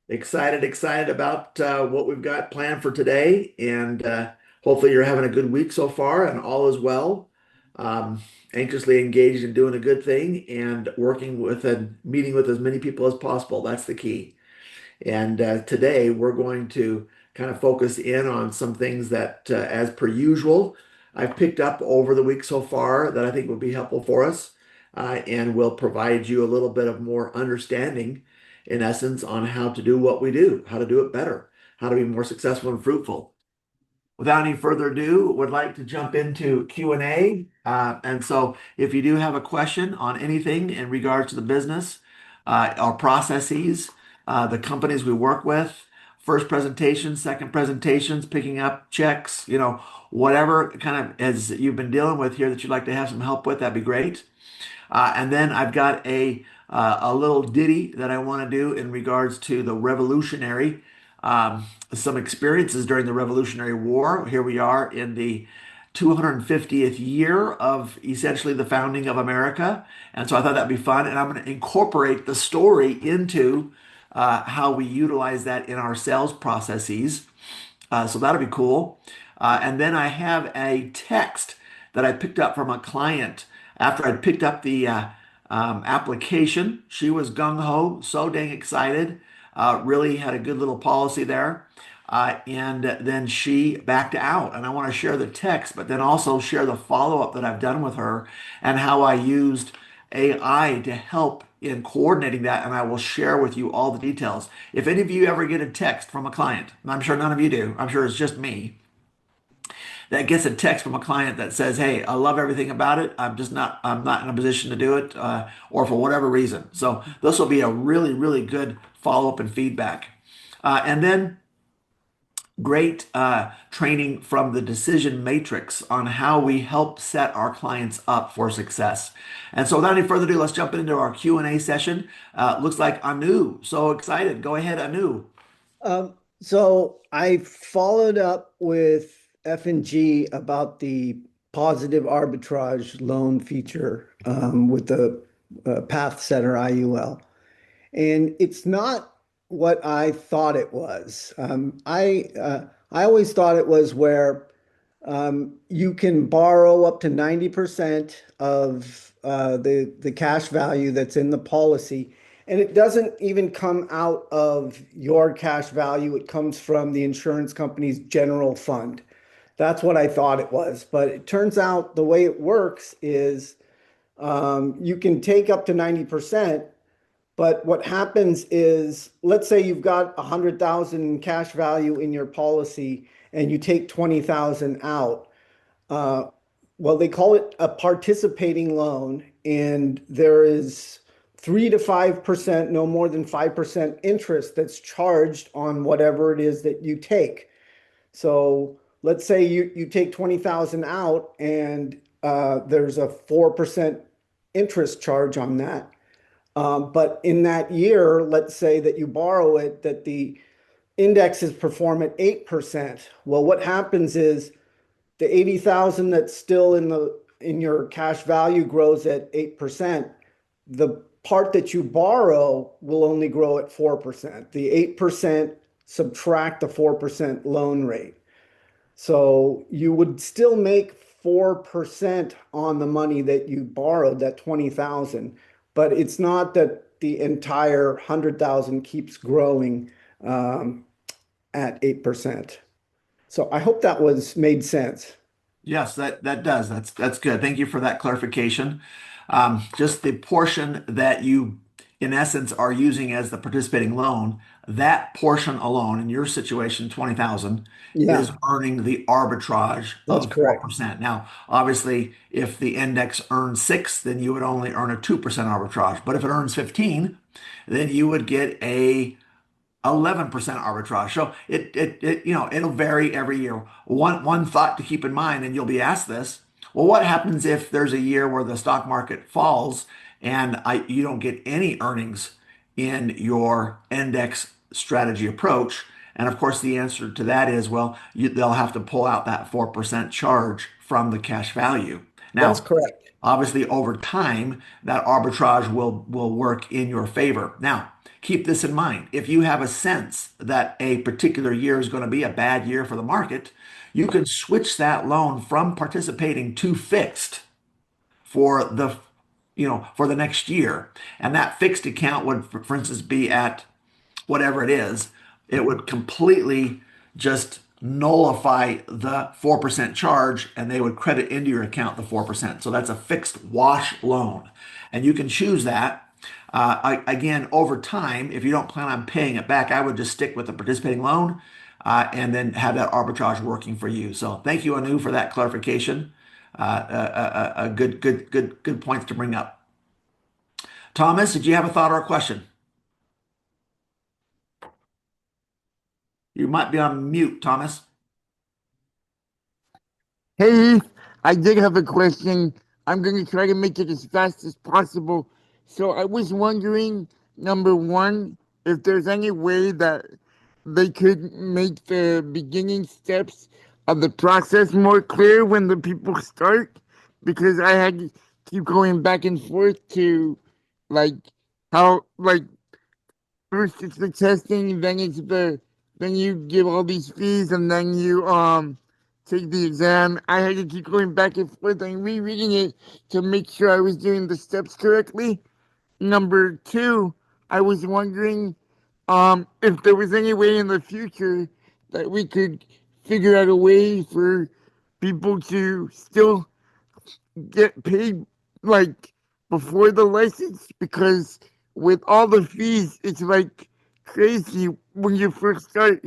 Excited about what we've got planned for today, and hopefully you're having a good week so far, and all is well. Um, Anxiously engaged in doing a good thing and working with and meeting with as many people as possible. That's the key. And today we're going to kind of focus in on some things that, as per usual, I've picked up over the week so far that I think will be helpful for us, and will provide you a little bit of more understanding, in essence, on how to do what we do, how to do it better, how to be more successful and fruitful. Without any further ado, would like to jump into Q&A. And so if you do have a question on anything in regards to the business, our processes, the companies we work with, first presentations, second presentations, picking up checks, whatever kind of as you've been dealing with here that you'd like to have some help with, that'd be great. And then I've got a little ditty that I want to do in regards to the revolutionary, some experiences during the Revolutionary War. Here we are in the 250th year of essentially the founding of America. And so I thought that'd be fun. And I'm going to incorporate the story into how we utilize that in our sales processes. So that'll be cool. And then I have a text that I picked up from a client after I'd picked up the application. She was gung ho, so dang excited. Really had a good little policy there. And then she backed out. And I want to share the text, but then also share the follow up that I've done with her and how I used AI to help in coordinating that. And I will share with you all the details. If any of you ever get a text from a client, and I'm sure none of you do, I'm sure it's just me, that gets a text from a client that says, "Hey, I love everything about it. I'm not in a position to do it, or for whatever reason." So this will be a really, really good follow up and feedback. And then great training from the decision matrix on how we help set our clients up for success. And so without any further ado, let's jump into our Q&A session. Looks like Anu. So excited. Go ahead, Anu. So I followed up with F&G about the positive arbitrage loan feature with the Path Setter IUL. And it's not what I thought it was. I always thought it was where you can borrow up to 90% of the cash value that's in the policy. And it doesn't even come out of your cash value. It comes from the insurance company's general fund. That's what I thought it was. But it turns out the way it works is you can take up to 90%. But what happens is, let's say you've got 100,000 in cash value in your policy and you take 20,000 out. Uh, well, they call it a participating loan, and there is 3 to 5%, no more than 5% interest that's charged on whatever it is that you take. So let's say you take 20,000 out and there's a 4% interest charge on that. But in that year, let's say that you borrow it, that the indexes perform at 8%. Well, what happens is the 80,000 that's still in your cash value grows at 8%. The part that you borrow will only grow at 4%. The 8% subtract the 4% loan rate. So you would still make 4% on the money that you borrowed, that 20,000, but it's not that the entire 100,000 keeps growing at 8%. So I hope that was made sense. Yes, that does. That's good. Thank you for that clarification. Just the portion that you, in essence, are using as the participating loan, that portion alone, in your situation, 20,000, is Yeah, earning the arbitrage that's of correct. 4%. Now, obviously, if the index earns 6, then you would only earn a 2% arbitrage. But if it earns 15, then you would get a 11% arbitrage. So it'll vary every year. One thought to keep in mind, and you'll be asked this, well, what happens if there's a year where the stock market falls and you don't get any earnings in your index strategy approach? And of course, the answer to that is, well, they'll have to pull out that 4% charge from the cash value. That's Now, correct. Obviously, over time, that arbitrage will work in your favor. Now, keep this in mind. If you have a sense that a particular year is going to be a bad year for the market, you can switch that loan from participating to fixed for the next year. And that fixed account would, for instance, be at whatever it is. It would completely just nullify the 4% charge and they would credit into your account the 4%. So that's a fixed wash loan. And you can choose that. Again, over time, if you don't plan on paying it back, I would just stick with the participating loan and then have that arbitrage working for you. So thank you, Anu, for that clarification. Good points to bring up. Thomas, did you have a thought or a question? You might be on mute, Thomas. Hey, I did have a question. I'm going to try to make it as fast as possible. So I was wondering, number one, if there's any way that they could make the beginning steps of the process more clear when the people start, because I had to keep going back and forth to like how like first it's the testing, then you give all these fees, and then you take the exam. I had to keep going back and forth and rereading it to make sure I was doing the steps correctly. Number two, I was wondering if there was any way in the future that we could figure out a way for people to still get paid like before the license, because with all the fees it's like crazy when you first start,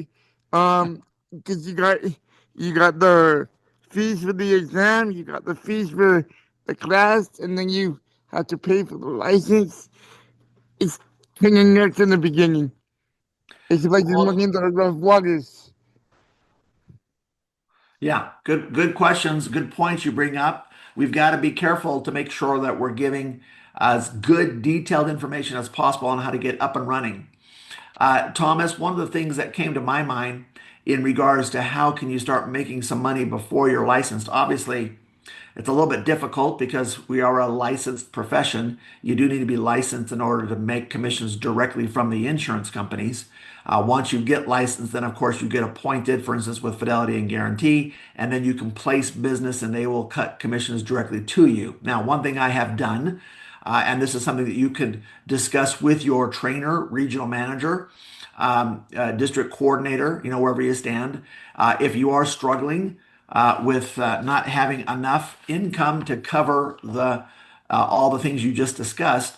because you got the fees for the exam, you got the fees for the class, and then you have to pay for the license. It's kind of nuts in the beginning. It's like you're Well, looking into the rough waters. yeah, good questions, good points you bring up. We've got to be careful to make sure that we're giving as good detailed information as possible on how to get up and running. Thomas, one of the things that came to my mind in regards to how can you start making some money before you're licensed. Obviously, it's a little bit difficult because we are a licensed profession. You do need to be licensed in order to make commissions directly from the insurance companies. Once you get licensed, then of course you get appointed, for instance, with Fidelity and Guarantee, and then you can place business and they will cut commissions directly to you. Now, one thing I have done, and this is something that you could discuss with your trainer, regional manager, district coordinator, wherever you stand. If you are struggling with not having enough income to cover the all the things you just discussed,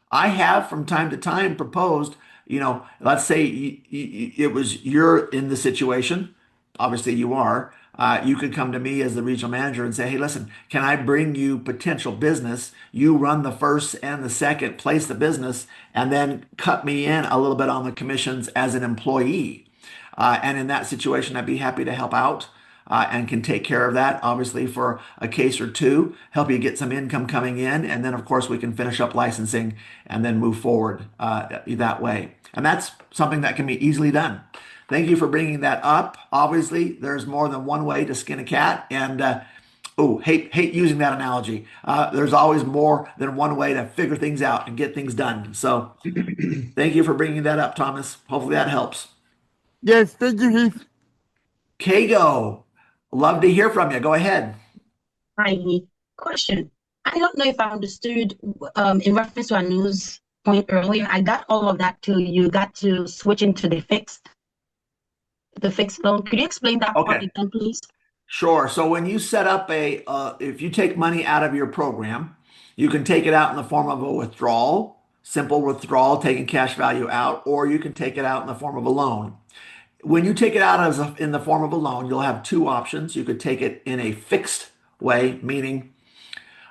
I have from time to time proposed, let's say it was you're in the situation. Obviously, you are. You could come to me as the regional manager and say, hey, listen, can I bring you potential business? You run the first and the second, place the business, and then cut me in a little bit on the commissions as an employee. And in that situation, I'd be happy to help out and can take care of that, obviously, for a case or two, help you get some income coming in. And then, of course, we can finish up licensing and then move forward that way. And that's something that can be easily done. Thank you for bringing that up. Obviously, there's more than one way to skin a cat. And hate using that analogy. There's always more than one way to figure things out and get things done. So thank you for bringing that up, Thomas. Hopefully that helps. Yes, thank you, Heath. Kago, love to hear from you. Go ahead. Hi, question. I don't know if I understood in reference to our news point earlier. I got all of that till you got to switch into the fixed loan. Could you explain that part Okay, again, please? sure. So when you set up if you take money out of your program, you can take it out in the form of a withdrawal, simple withdrawal, taking cash value out, or you can take it out in the form of a loan. When you take it out in the form of a loan, you'll have two options. You could take it in a fixed way, meaning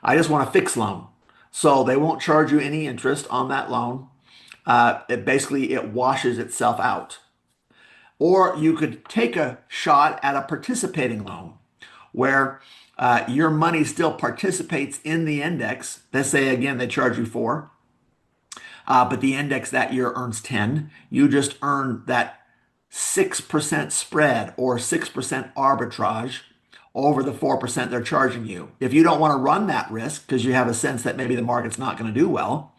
I just want a fixed loan. So they won't charge you any interest on that loan. It washes itself out. Or you could take a shot at a participating loan where your money still participates in the index. Let's say again they charge you 4, but the index that year earns 10. You just earn that 6% spread or 6% arbitrage over the 4% they're charging you. If you don't want to run that risk because you have a sense that maybe the market's not going to do well,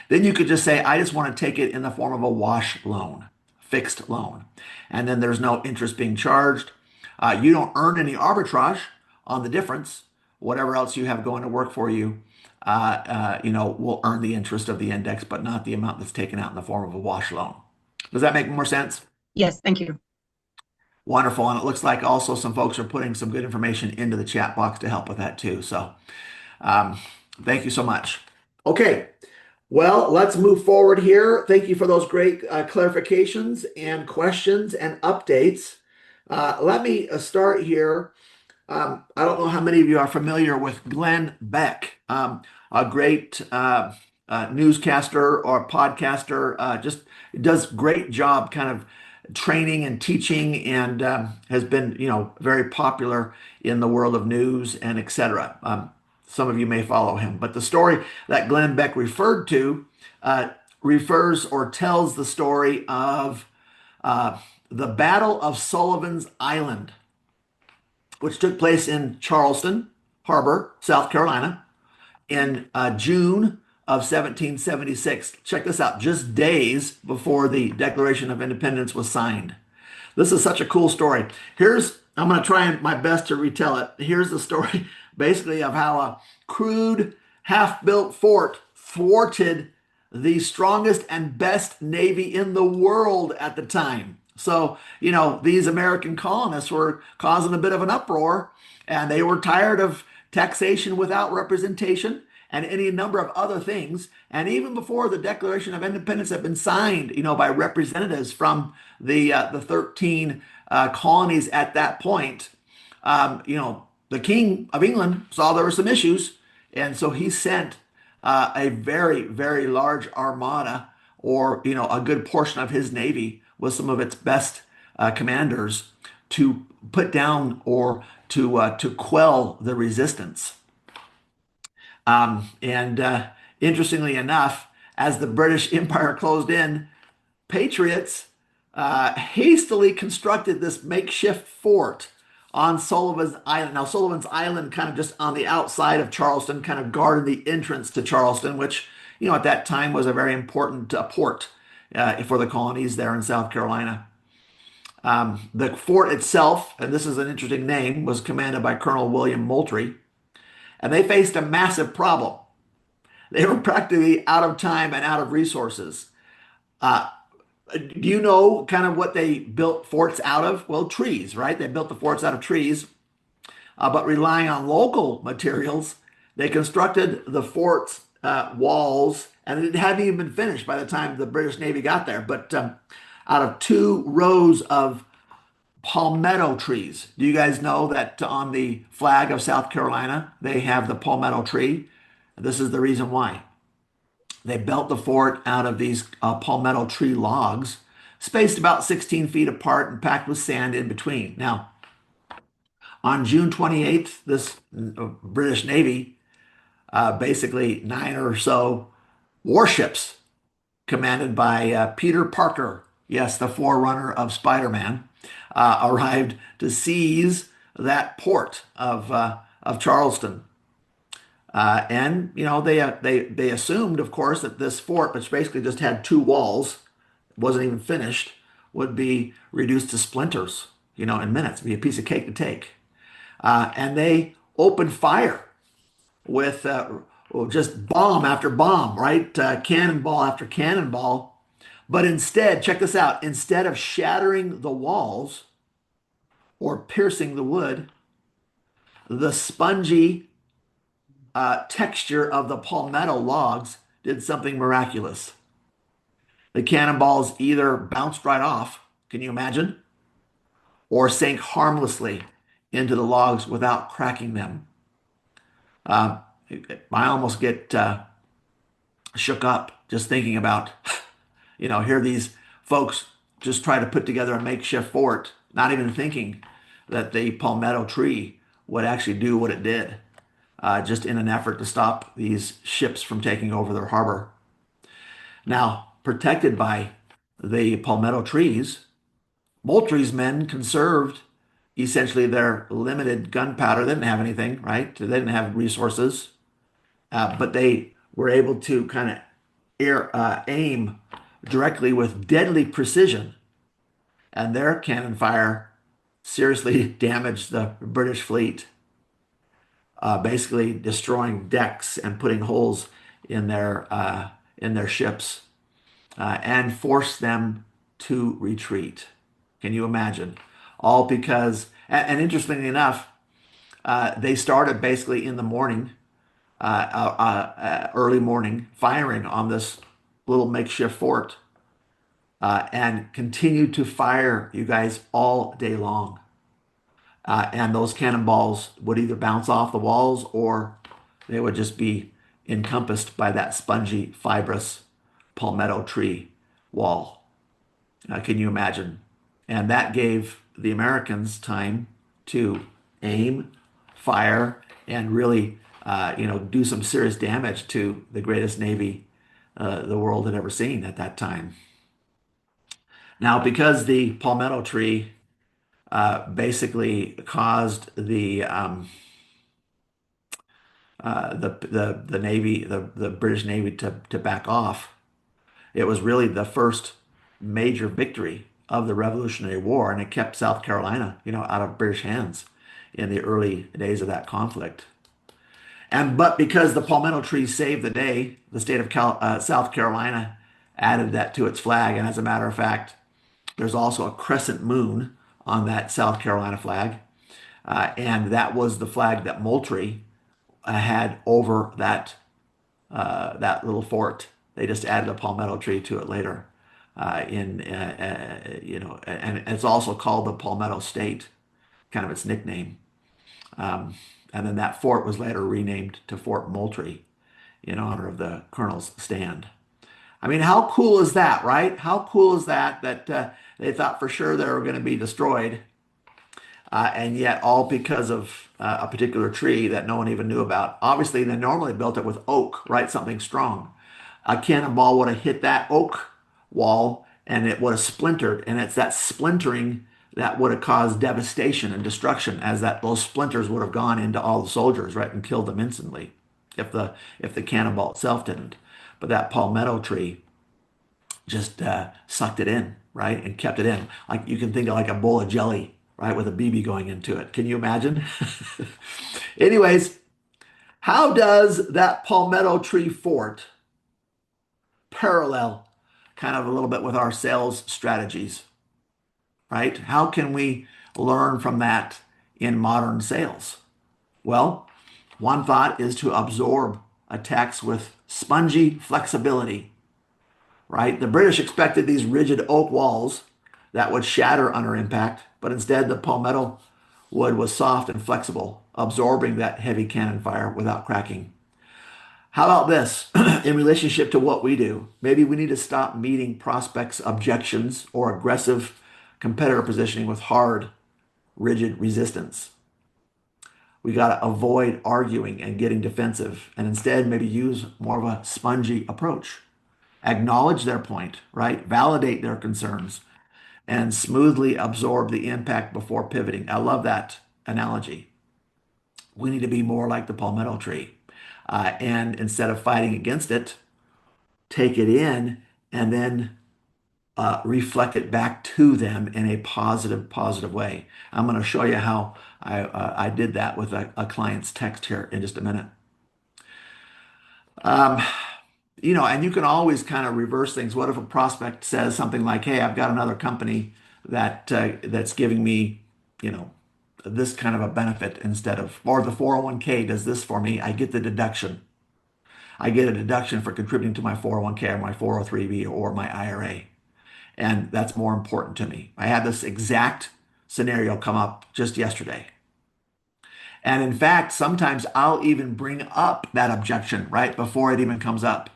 then you could just say, I just want to take it in the form of a wash loan, fixed loan. And then there's no interest being charged. You don't earn any arbitrage on the difference. Whatever else you have going to work for you, will earn the interest of the index, but not the amount that's taken out in the form of a wash loan. Does that make more sense? Yes, thank you. Wonderful. And it looks like also some folks are putting some good information into the chat box to help with that too. So um, thank you so much. Okay. Well, let's move forward here. Thank you for those great clarifications and questions and updates. Let me start here. I don't know how many of you are familiar with Glenn Beck, a great newscaster or podcaster, just does great job kind of training and teaching and has been, very popular in the world of news and etc. Some of you may follow him, but the story that Glenn Beck referred to refers or tells the story of the Battle of Sullivan's Island, which took place in Charleston Harbor, South Carolina, in June of 1776. Check this out, just days before the Declaration of Independence was signed. This is such a cool story. I'm going to try my best to retell it. Here's the story basically of how a crude, half-built fort thwarted the strongest and best navy in the world at the time. So, these American colonists were causing a bit of an uproar, and they were tired of taxation without representation and any number of other things. And even before the Declaration of Independence had been signed, by representatives from the 13 colonies at that point, the King of England saw there were some issues, and so he sent a very, very large armada, or a good portion of his navy with some of its best commanders to put down or to quell the resistance. And interestingly enough, as the British Empire closed in, patriots hastily constructed this makeshift fort on Sullivan's Island. Now, Sullivan's Island, kind of just on the outside of Charleston, kind of guarded the entrance to Charleston, which, at that time was a very important port for the colonies there in South Carolina. The fort itself, and this is an interesting name, was commanded by Colonel William Moultrie, and they faced a massive problem. They were practically out of time and out of resources. Do you know kind of what they built forts out of? Well, trees, right? They built the forts out of trees, but relying on local materials, they constructed the fort's walls, and it hadn't even been finished by the time the British Navy got there, but out of 2 rows of palmetto trees. Do you guys know that on the flag of South Carolina, they have the palmetto tree? This is the reason why. They built the fort out of these palmetto tree logs, spaced about 16 feet apart and packed with sand in between. Now, on June 28th, this British Navy, basically 9 or so warships commanded by Peter Parker, yes, the forerunner of Spider-Man, arrived to seize that port of Charleston. And they assumed, of course, that this fort, which basically just had 2 walls, wasn't even finished, would be reduced to splinters, in minutes, be a piece of cake to take. And they opened fire with just bomb after bomb, right? Cannonball after cannonball. But instead, check this out, instead of shattering the walls or piercing the wood, the spongy texture of the palmetto logs did something miraculous. The cannonballs either bounced right off, can you imagine? Or sank harmlessly into the logs without cracking them. I almost get shook up just thinking about, here these folks just try to put together a makeshift fort, not even thinking that the palmetto tree would actually do what it did, just in an effort to stop these ships from taking over their harbor. Now, protected by the palmetto trees, Moultrie's men conserved essentially their limited gunpowder. They didn't have anything, right? They didn't have resources, but they were able to kind of aim directly with deadly precision, and their cannon fire seriously damaged the British fleet, basically destroying decks and putting holes in their ships, and forced them to retreat. Can you imagine? All because, and interestingly enough, they started basically in the morning, early morning, firing on this little makeshift fort, and continued to fire, you guys, all day long. And those cannonballs would either bounce off the walls or they would just be encompassed by that spongy, fibrous palmetto tree wall. Can you imagine? And that gave the Americans time to aim, fire, and really, do some serious damage to the greatest navy the world had ever seen at that time. Now, because the palmetto tree basically caused the Navy, the British Navy to back off. It was really the first major victory of the Revolutionary War, and it kept South Carolina, out of British hands in the early days of that conflict. But because the palmetto tree saved the day, the state of South Carolina added that to its flag. And as a matter of fact, there's also a crescent moon on that South Carolina flag. And that was the flag that Moultrie had over that little fort. They just added a palmetto tree to it later. And it's also called the Palmetto State, kind of its nickname. And then that fort was later renamed to Fort Moultrie in honor of the colonel's stand. I mean, how cool is that, right? How cool is that they thought for sure they were going to be destroyed, and yet all because of a particular tree that no one even knew about. Obviously, they normally built it with oak, right? Something strong. A cannonball would have hit that oak wall and it would have splintered, and it's that splintering that would have caused devastation and destruction, as those splinters would have gone into all the soldiers, right, and killed them instantly if the cannonball itself didn't. But that palmetto tree just sucked it in, right, and kept it in. Like you can think of like a bowl of jelly, right, with a BB going into it. Can you imagine? Anyways, how does that palmetto tree fort parallel kind of a little bit with our sales strategies, right? How can we learn from that in modern sales? Well, one thought is to absorb attacks with spongy flexibility, right? The British expected these rigid oak walls that would shatter under impact, but instead the palmetto wood was soft and flexible, absorbing that heavy cannon fire without cracking. How about this in relationship to what we do? Maybe we need to stop meeting prospects' objections or aggressive competitor positioning with hard, rigid resistance. We got to avoid arguing and getting defensive and instead maybe use more of a spongy approach. Acknowledge their point, right? Validate their concerns and smoothly absorb the impact before pivoting. I love that analogy. We need to be more like the palmetto tree. And instead of fighting against it, take it in and then reflect it back to them in a positive way. I'm going to show you how I did that with a client's text here in just a minute. And you can always kind of reverse things. What if a prospect says something like, "Hey, I've got another company that's giving me, this kind of a benefit instead of, or the 401k does this for me. I get the deduction. I get a deduction for contributing to my 401k or my 403b or my IRA. And that's more important to me." I had this exact scenario come up just yesterday. And in fact, sometimes I'll even bring up that objection right before it even comes up.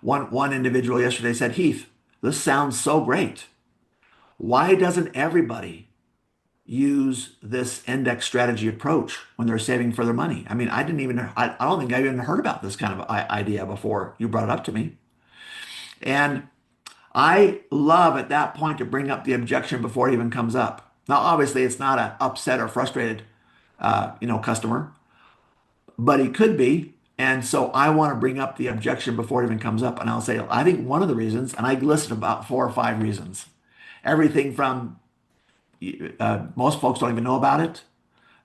One individual yesterday said, "Heath, this sounds so great. Why doesn't everybody use this index strategy approach when they're saving for their money? I mean, I don't think I even heard about this kind of idea before you brought it up to me." And I love at that point to bring up the objection before it even comes up. Now, obviously, it's not an upset or frustrated, customer, but he could be. And so I want to bring up the objection before it even comes up. And I'll say, I think one of the reasons, and I listed about 4 or 5 reasons, everything from most folks don't even know about it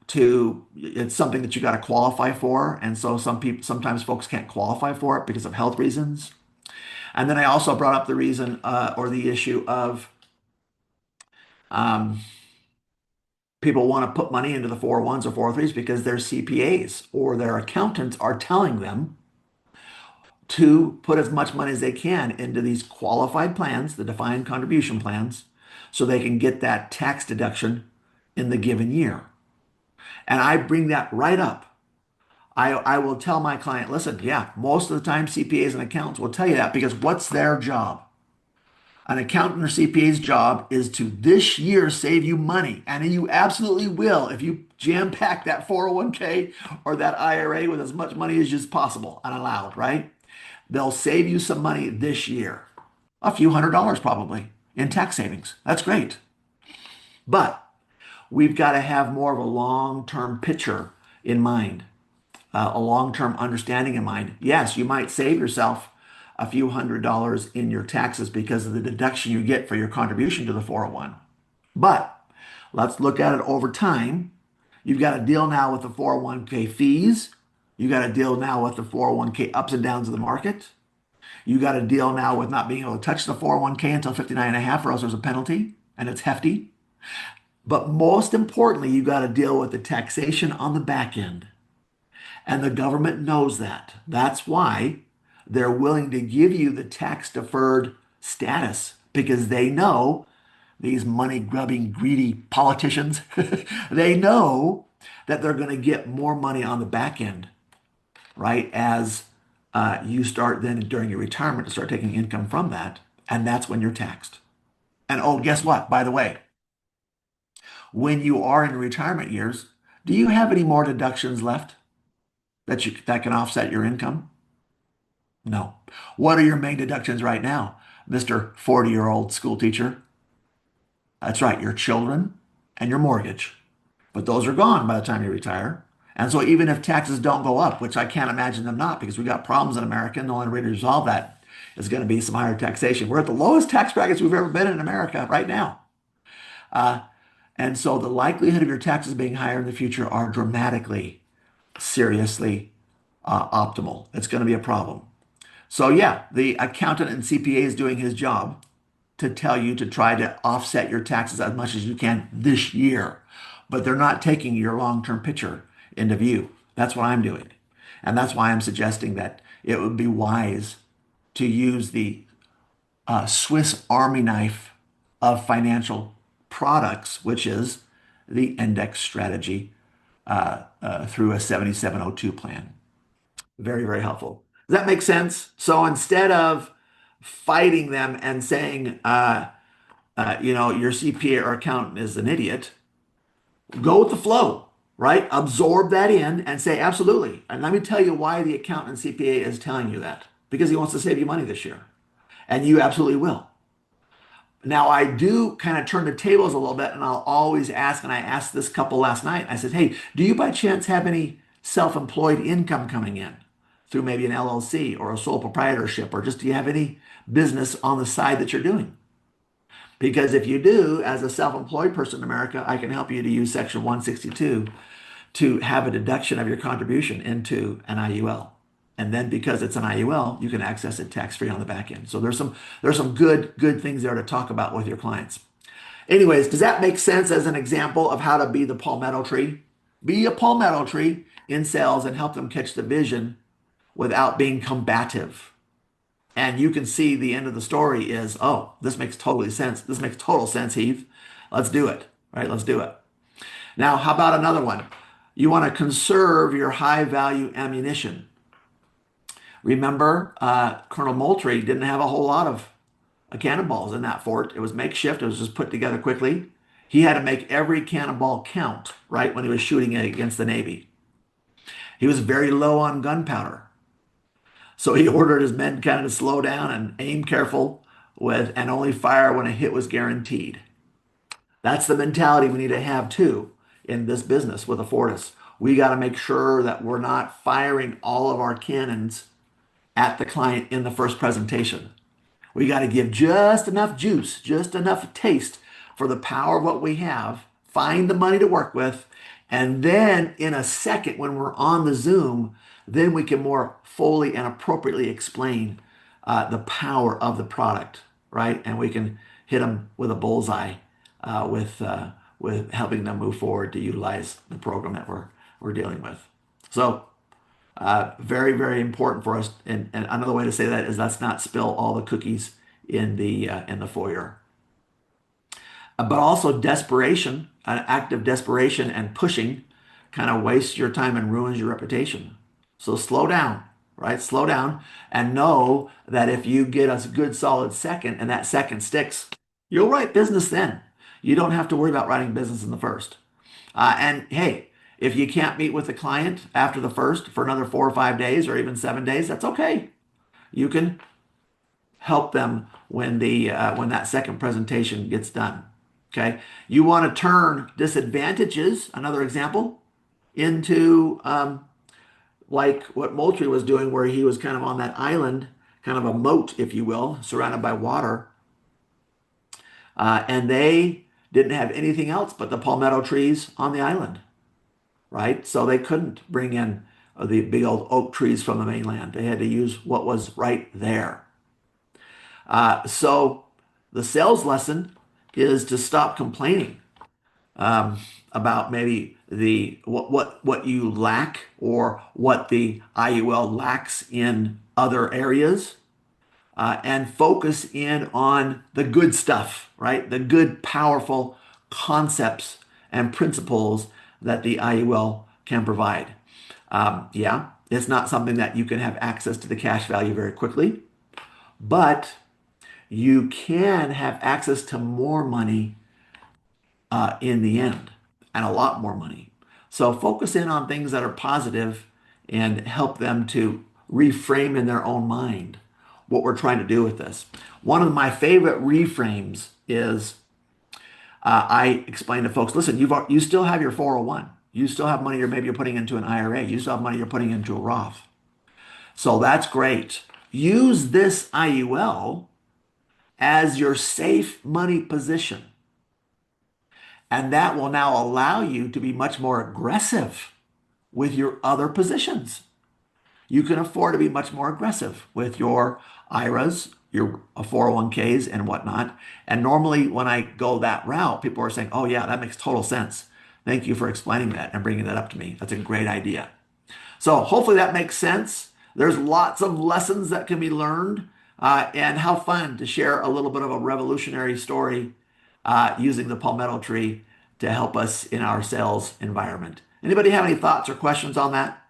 to it's something that you got to qualify for. And so sometimes folks can't qualify for it because of health reasons. And then I also brought up the reason or the issue of um, people want to put money into the 401s or 403s because their CPAs or their accountants are telling them to put as much money as they can into these qualified plans, the defined contribution plans, so they can get that tax deduction in the given year. And I bring that right up. I will tell my client, listen, yeah, most of the time CPAs and accountants will tell you that because what's their job? An accountant or CPA's job is to this year save you money. And you absolutely will if you jam pack that 401k or that IRA with as much money as is possible and allowed, right? They'll save you some money this year, a few $100s probably in tax savings. That's great. But we've got to have more of a long-term picture in mind, a long-term understanding in mind. Yes, you might save yourself a few $100s in your taxes because of the deduction you get for your contribution to the 401. But let's look at it over time. You've got to deal now with the 401k fees. You got to deal now with the 401k ups and downs of the market. You got to deal now with not being able to touch the 401k until 59 and a half, or else there's a penalty, and it's hefty. But most importantly, you got to deal with the taxation on the back end. And the government knows that. That's why they're willing to give you the tax deferred status because they know these money grubbing, greedy politicians, they know that they're going to get more money on the back end, right? As you start then during your retirement to start taking income from that. And that's when you're taxed. And oh, guess what? By the way, when you are in retirement years, do you have any more deductions left that can offset your income? No. What are your main deductions right now, Mr. 40-year-old school teacher? That's right, your children and your mortgage. But those are gone by the time you retire. And so even if taxes don't go up, which I can't imagine them not, because we got problems in America, and the only way to resolve that is going to be some higher taxation. We're at the lowest tax brackets we've ever been in America right now. Uh, and so the likelihood of your taxes being higher in the future are dramatically, seriously optimal. It's going to be a problem. So yeah, the accountant and CPA is doing his job to tell you to try to offset your taxes as much as you can this year, but they're not taking your long-term picture into view. That's what I'm doing. And that's why I'm suggesting that it would be wise to use the Swiss Army knife of financial products, which is the index strategy through a 7702 plan. Very, very helpful. Does that make sense? So instead of fighting them and saying, your CPA or accountant is an idiot, go with the flow, right? Absorb that in and say, absolutely. And let me tell you why the accountant and CPA is telling you that. Because he wants to save you money this year. And you absolutely will. Now, I do kind of turn the tables a little bit, and I'll always ask, and I asked this couple last night, I said, hey, do you by chance have any self-employed income coming in through maybe an LLC or a sole proprietorship, or just do you have any business on the side that you're doing? Because if you do, as a self-employed person in America, I can help you to use Section 162 to have a deduction of your contribution into an IUL. And then because it's an IUL, you can access it tax-free on the back end. So there's some good things there to talk about with your clients. Anyways, does that make sense as an example of how to be the palmetto tree? Be a palmetto tree in sales and help them catch the vision without being combative. And you can see the end of the story is, oh, this makes totally sense. This makes total sense, Heath. Let's do it. Right? Let's do it. Now, how about another one? You want to conserve your high value ammunition. Remember, Colonel Moultrie didn't have a whole lot of cannonballs in that fort. It was makeshift. It was just put together quickly. He had to make every cannonball count, right, when he was shooting it against the Navy. He was very low on gunpowder. So he ordered his men kind of to slow down and aim careful with and only fire when a hit was guaranteed. That's the mentality we need to have too in this business with Afortus. We got to make sure that we're not firing all of our cannons at the client in the first presentation. We got to give just enough juice, just enough taste for the power of what we have, find the money to work with, and then in a second, when we're on the Zoom, then we can more fully and appropriately explain the power of the product, right? And we can hit them with a bullseye with helping them move forward to utilize the program that we're dealing with. So very, very important for us. And another way to say that is let's not spill all the cookies in the foyer. But also desperation, an act of desperation and pushing kind of wastes your time and ruins your reputation. So slow down, right? Slow down and know that if you get a good solid second and that second sticks, you'll write business then. You don't have to worry about writing business in the first. And hey, if you can't meet with the client after the first for another 4 or 5 days or even 7 days, that's okay. You can help them when that second presentation gets done. Okay, you want to turn disadvantages, another example, into like what Moultrie was doing, where he was kind of on that island, kind of a moat, if you will, surrounded by water, and they didn't have anything else but the palmetto trees on the island, right? So they couldn't bring in the big old oak trees from the mainland. They had to use what was right there. So the sales lesson is to stop complaining about maybe the what you lack or what the IUL lacks in other areas, and focus in on the good stuff, right? The good, powerful concepts and principles that the IUL can provide. Yeah, it's not something that you can have access to the cash value very quickly, but you can have access to more money in the end, and a lot more money. So focus in on things that are positive and help them to reframe in their own mind what we're trying to do with this. One of my favorite reframes is I explain to folks, listen, you still have your 401. You still have money maybe you're putting into an IRA. You still have money you're putting into a Roth. So that's great. Use this IUL as your safe money position. And that will now allow you to be much more aggressive with your other positions. You can afford to be much more aggressive with your IRAs, your 401ks and whatnot. And normally when I go that route, people are saying, oh yeah, that makes total sense. Thank you for explaining that and bringing that up to me. That's a great idea. So hopefully that makes sense. There's lots of lessons that can be learned, and how fun to share a little bit of a revolutionary story using the palmetto tree to help us in our sales environment. Anybody have any thoughts or questions on that?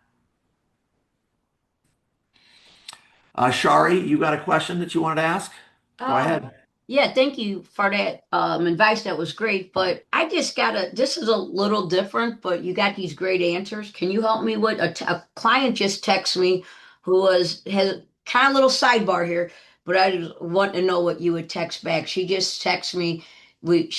Shari, you got a question that you wanted to ask? Go Uh, ahead. yeah, thank you for that advice. That was great. But I just this is a little different, but you got these great answers. Can you help me with a client just texted me who has kind of little sidebar here, but I just want to know what you would text back. She just texted me. We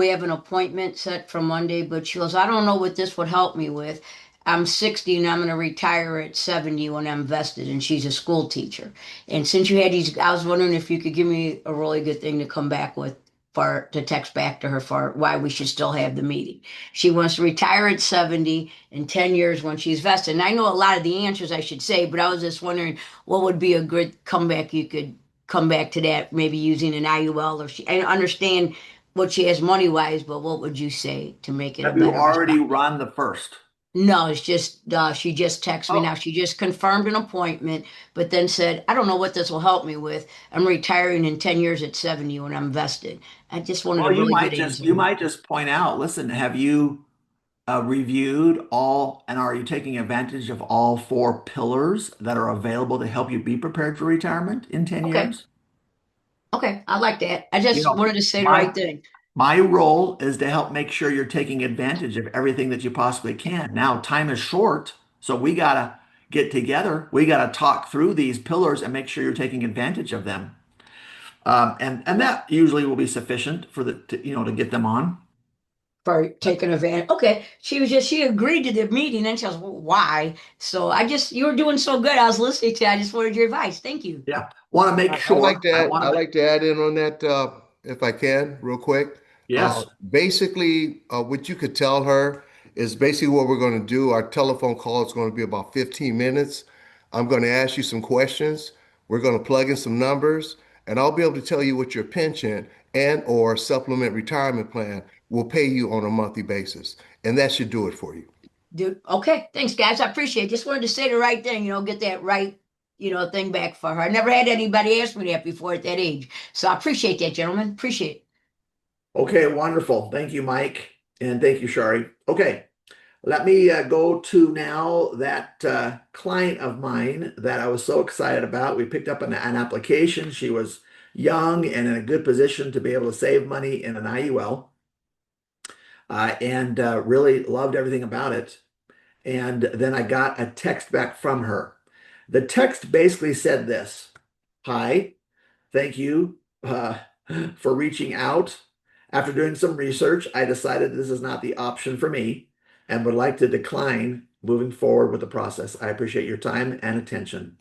have an appointment set for Monday, but she goes, I don't know what this would help me with. I'm 60 and I'm going to retire at 70 when I'm vested, and she's a school teacher. And since you had these, I was wondering if you could give me a really good thing to come back with for to text back to her for why we should still have the meeting. She wants to retire at 70 in 10 years when she's vested. And I know a lot of the answers I should say, but I was just wondering what would be a good comeback you could come back to that, maybe using an IUL, or I understand what she has money wise, but what would you say to make it a Have you better already response? run the first? No, it's just she just texted me now. Oh, She just confirmed an appointment, but then said, I don't know what this will help me with. I'm retiring in 10 years at 70 when I'm vested. I just wanted a well, really good answer. you might just point out, listen, have you reviewed all and are you taking advantage of all four pillars that are available to help you be prepared for retirement in 10 Okay. years? Okay. I like that. I You just know, wanted to say the right my thing. my role is to help make sure you're taking advantage of everything that you possibly can. Now, time is short, so we gotta get together. We gotta talk through these pillars and make sure you're taking advantage of them. And that usually will be sufficient for to get them on. for taking advantage. Okay, she agreed to the meeting, and she was, well, why? So you were doing so good. I was listening to you. I just wanted your advice. Thank you. Yeah. Want to make I like sure. to I add, want I to make, like to add in on that if I can, real quick. yes. Basically, what you could tell her is basically what we're going to do. Our telephone call is going to be about 15 minutes. I'm going to ask you some questions. We're going to plug in some numbers, and I'll be able to tell you what your pension and or supplement retirement plan will pay you on a monthly basis, and that should do it for you. Dude, okay, thanks, guys. I appreciate it. Just wanted to say the right thing, get that right, thing back for her. I never had anybody ask me that before at that age. So I appreciate that, gentlemen. Appreciate it. Okay, wonderful. Thank you, Mike. And thank you, Shari. Okay, let me go to now that client of mine that I was so excited about. We picked up an application. She was young and in a good position to be able to save money in an IUL, and really loved everything about it. And then I got a text back from her. The text basically said this: Hi, thank you for reaching out. After doing some research, I decided this is not the option for me and would like to decline moving forward with the process. I appreciate your time and attention.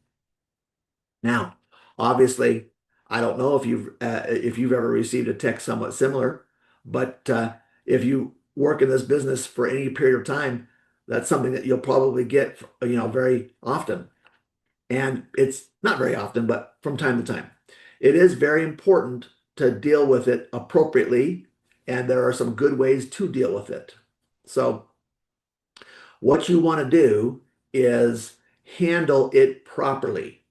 Now, obviously, I don't know if you've ever received a text somewhat similar, but if you work in this business for any period of time, that's something that you'll probably get, very often. And it's not very often, but from time to time. It is very important to deal with it appropriately, and there are some good ways to deal with it. So, what you want to do is handle it properly.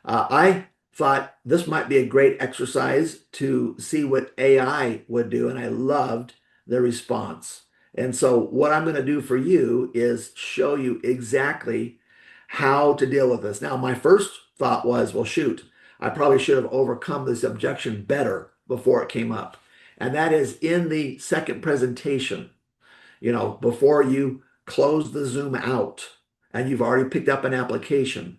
I thought this might be a great exercise to see what AI would do, and I loved the response. And so, what I'm going to do for you is show you exactly how to deal with this. Now, my first thought was, well, shoot, I probably should have overcome this objection better before it came up. And that is in the second presentation, before you close the Zoom out and you've already picked up an application.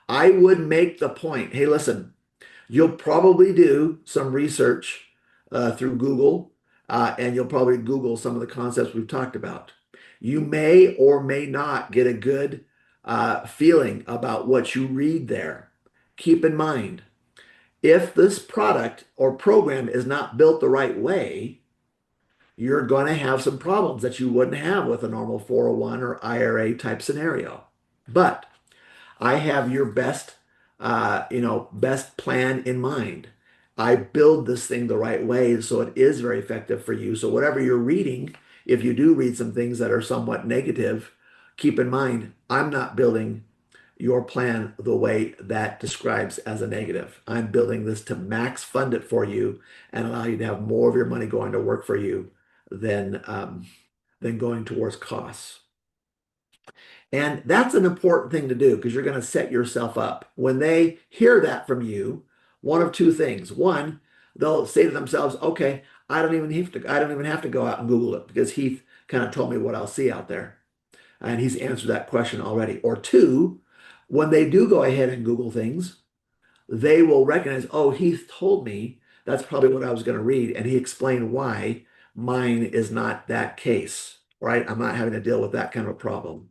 I would make the point, hey, listen, you'll probably do some research through Google, and you'll probably Google some of the concepts we've talked about. You may or may not get a good feeling about what you read there. Keep in mind, if this product or program is not built the right way, you're going to have some problems that you wouldn't have with a normal 401 or IRA type scenario. But I have your best plan in mind. I build this thing the right way so it is very effective for you. So whatever you're reading, if you do read some things that are somewhat negative, keep in mind, I'm not building your plan the way that describes as a negative. I'm building this to max fund it for you and allow you to have more of your money going to work for you than going towards costs. And that's an important thing to do because you're going to set yourself up. When they hear that from you, one of two things. One, they'll say to themselves, okay, I don't even have to go out and Google it because Heath kind of told me what I'll see out there. And he's answered that question already. Or two, when they do go ahead and Google things, they will recognize, oh, Heath told me that's probably what I was going to read. And he explained why mine is not that case, right? I'm not having to deal with that kind of a problem.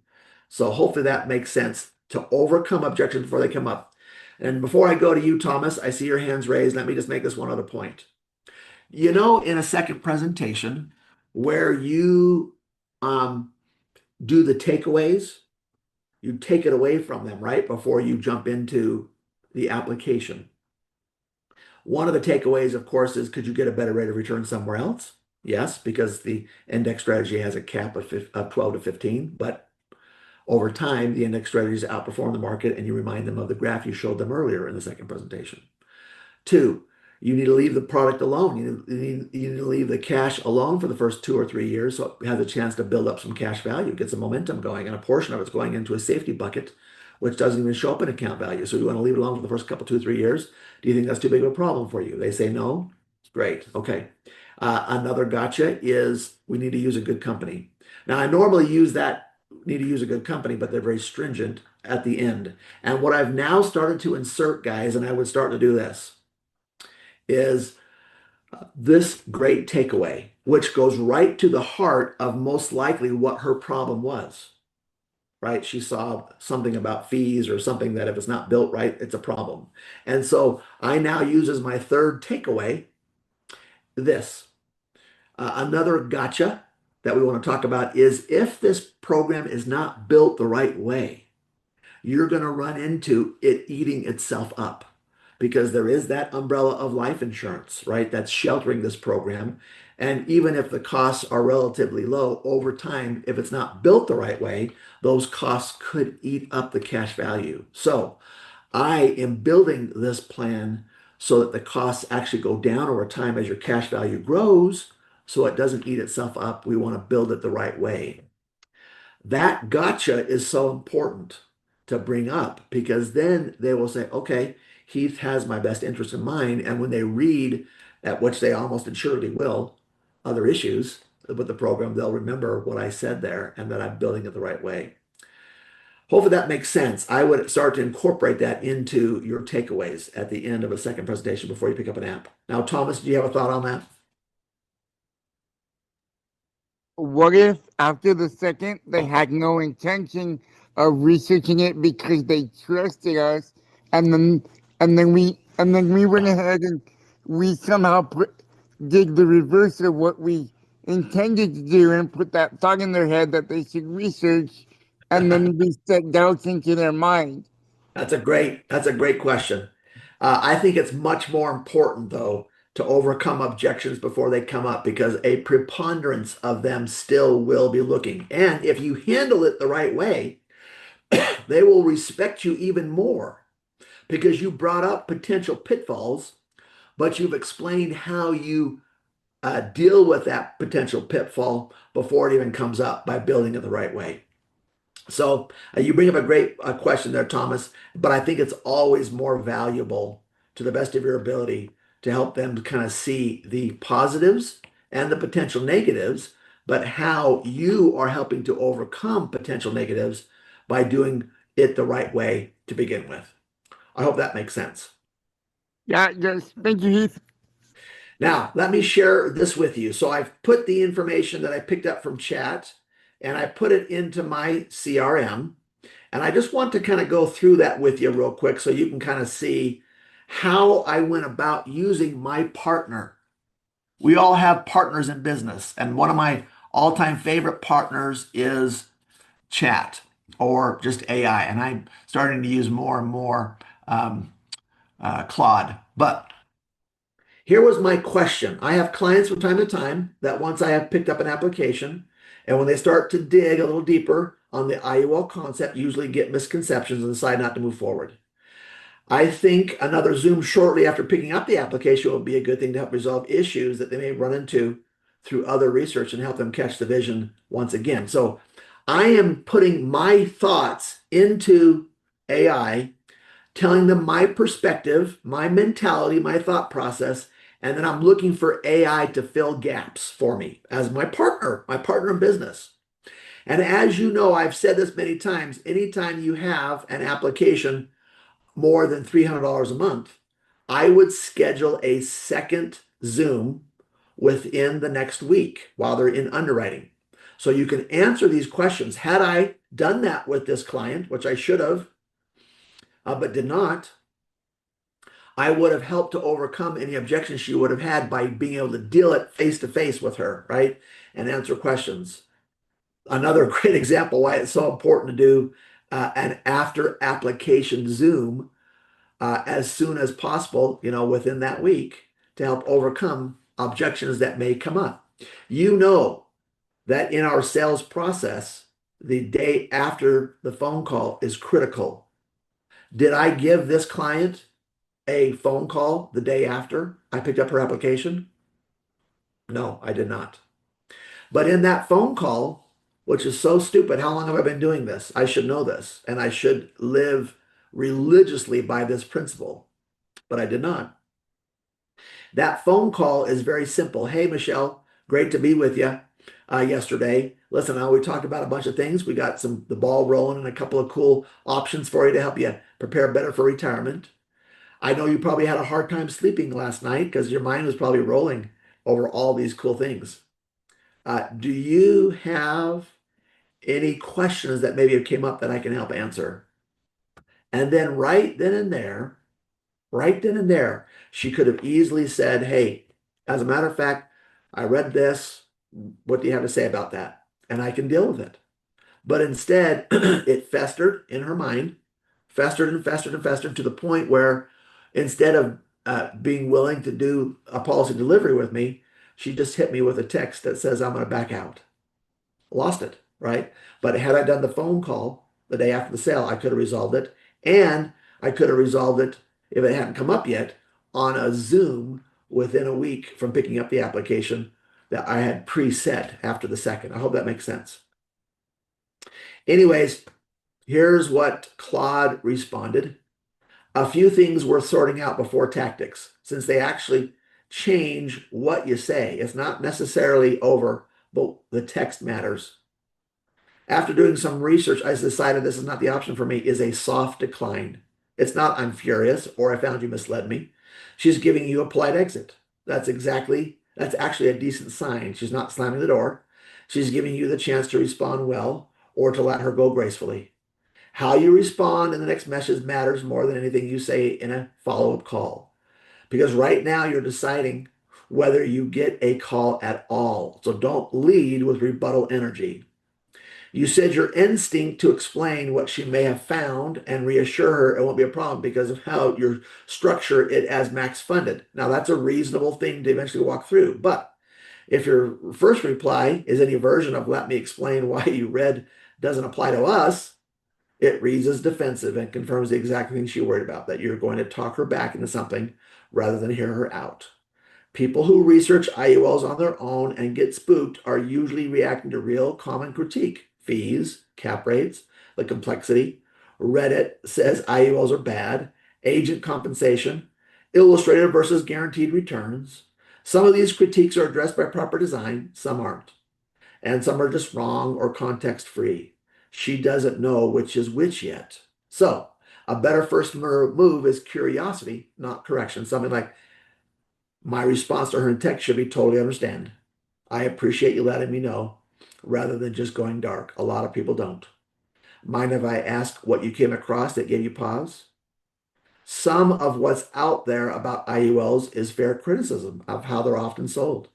So hopefully that makes sense to overcome objections before they come up. And before I go to you, Thomas, I see your hands raised. Let me just make this one other point. In a second presentation where you do the takeaways, you take it away from them, right? Before you jump into the application. One of the takeaways, of course, is could you get a better rate of return somewhere else? Yes, because the index strategy has a cap of 12 to 15, but over time, the index strategies outperform the market, and you remind them of the graph you showed them earlier in the second presentation. Two, you need to leave the product alone. You need to leave the cash alone for the first 2 or 3 years so it has a chance to build up some cash value, get some momentum going, and a portion of it's going into a safety bucket, which doesn't even show up in account value. So you want to leave it alone for the first couple, 2 or 3 years. Do you think that's too big of a problem for you? They say no. Great. Okay. Another gotcha is we need to use a good company. Now, I normally need to use a good company, but they're very stringent at the end. And what I've now started to insert, guys, and I would start to do this, is this great takeaway, which goes right to the heart of most likely what her problem was, right? She saw something about fees or something that if it's not built right, it's a problem. And so I now use as my third takeaway this. Another gotcha that we want to talk about is if this program is not built the right way, you're going to run into it eating itself up because there is that umbrella of life insurance, right? That's sheltering this program. And even if the costs are relatively low over time, if it's not built the right way, those costs could eat up the cash value. So I am building this plan so that the costs actually go down over time as your cash value grows, so it doesn't eat itself up. We want to build it the right way. That gotcha is so important to bring up because then they will say, okay, Heath has my best interest in mind. And when they read, at which they almost assuredly will, other issues with the program, they'll remember what I said there and that I'm building it the right way. Hopefully that makes sense. I would start to incorporate that into your takeaways at the end of a second presentation before you pick up an app. Now, Thomas, do you have a thought on that? What if after the second they had no intention of researching it because they trusted us, and then we went ahead and we somehow did the reverse of what we intended to do and put that thought in their head that they should research, and then we set doubts into their mind. That's a great question. I think it's much more important, though, to overcome objections before they come up because a preponderance of them still will be looking. And if you handle it the right way, they will respect you even more because you brought up potential pitfalls, but you've explained how you deal with that potential pitfall before it even comes up by building it the right way. So you bring up a great question there, Thomas, but I think it's always more valuable to the best of your ability to help them kind of see the positives and the potential negatives, but how you are helping to overcome potential negatives by doing it the right way to begin with. I hope that makes sense. Yeah, yes. Thank you, Heath. Now, let me share this with you. So I've put the information that I picked up from chat and I put it into my CRM. And I just want to kind of go through that with you real quick so you can kind of see how I went about using my partner. We all have partners in business, and one of my all-time favorite partners is chat or just AI. And I'm starting to use more and more Claude. But here was my question. I have clients from time to time that once I have picked up an application, and when they start to dig a little deeper on the IUL concept, usually get misconceptions and decide not to move forward. I think another Zoom shortly after picking up the application will be a good thing to help resolve issues that they may run into through other research and help them catch the vision once again. So I am putting my thoughts into AI, telling them my perspective, my mentality, my thought process, and then I'm looking for AI to fill gaps for me as my partner in business. And as you know, I've said this many times, anytime you have an application more than $300 a month, I would schedule a second Zoom within the next week while they're in underwriting. So you can answer these questions. Had I done that with this client, which I should have, but did not, I would have helped to overcome any objections she would have had by being able to deal it face to face with her, right? And answer questions. Another great example why it's so important to do an after application Zoom as soon as possible, within that week to help overcome objections that may come up. You know that in our sales process, the day after the phone call is critical. Did I give this client a phone call the day after I picked up her application? No, I did not. But in that phone call, which is so stupid, how long have I been doing this? I should know this, and I should live religiously by this principle, but I did not. That phone call is very simple. Hey, Michelle, great to be with you yesterday. Listen, we talked about a bunch of things. We got the ball rolling and a couple of cool options for you to help you prepare better for retirement. I know you probably had a hard time sleeping last night because your mind was probably rolling over all these cool things. Do you have any questions that maybe came up that I can help answer? And then right then and there, she could have easily said, hey, as a matter of fact, I read this. What do you have to say about that? And I can deal with it. But instead, it festered in her mind, festered and festered and festered to the point where instead of being willing to do a policy delivery with me, she just hit me with a text that says, I'm going to back out. Lost it, right? But had I done the phone call the day after the sale, I could have resolved it. And I could have resolved it if it hadn't come up yet on a Zoom within a week from picking up the application that I had preset after the second. I hope that makes sense. Anyways, here's what Claude responded. A few things worth sorting out before tactics, since they actually change what you say. It's not necessarily over, but the text matters. After doing some research, I decided this is not the option for me, is a soft decline. It's not I'm furious or I found you misled me. She's giving you a polite exit. That's actually a decent sign. She's not slamming the door. She's giving you the chance to respond well or to let her go gracefully. How you respond in the next message matters more than anything you say in a follow-up call. Because right now you're deciding whether you get a call at all. So don't lead with rebuttal energy. You said your instinct to explain what she may have found and reassure her it won't be a problem because of how you structure it as max funded. Now, that's a reasonable thing to eventually walk through. But if your first reply is any version of let me explain why you read doesn't apply to us, it reads as defensive and confirms the exact thing she worried about, that you're going to talk her back into something rather than hear her out. People who research IULs on their own and get spooked are usually reacting to real common critique. Fees, cap rates, the complexity. Reddit says IULs are bad. Agent compensation. Illustrated versus guaranteed returns. Some of these critiques are addressed by proper design, some aren't. And some are just wrong or context free. She doesn't know which is which yet. So, a better first move is curiosity, not correction. Something like, my response to her in text should be totally understand. I appreciate you letting me know, rather than just going dark. A lot of people don't. Mind if I ask what you came across that gave you pause? Some of what's out there about IULs is fair criticism of how they're often sold.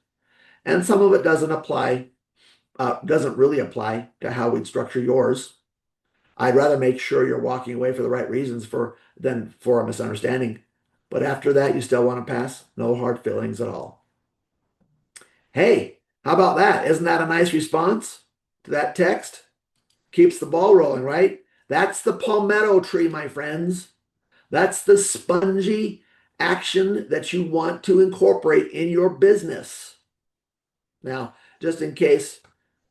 And some of it doesn't really apply to how we'd structure yours. I'd rather make sure you're walking away for the right reasons than for a misunderstanding. But after that, you still want to pass? No hard feelings at all. Hey, how about that? Isn't that a nice response to that text? Keeps the ball rolling, right? That's the palmetto tree, my friends. That's the spongy action that you want to incorporate in your business. Now, just in case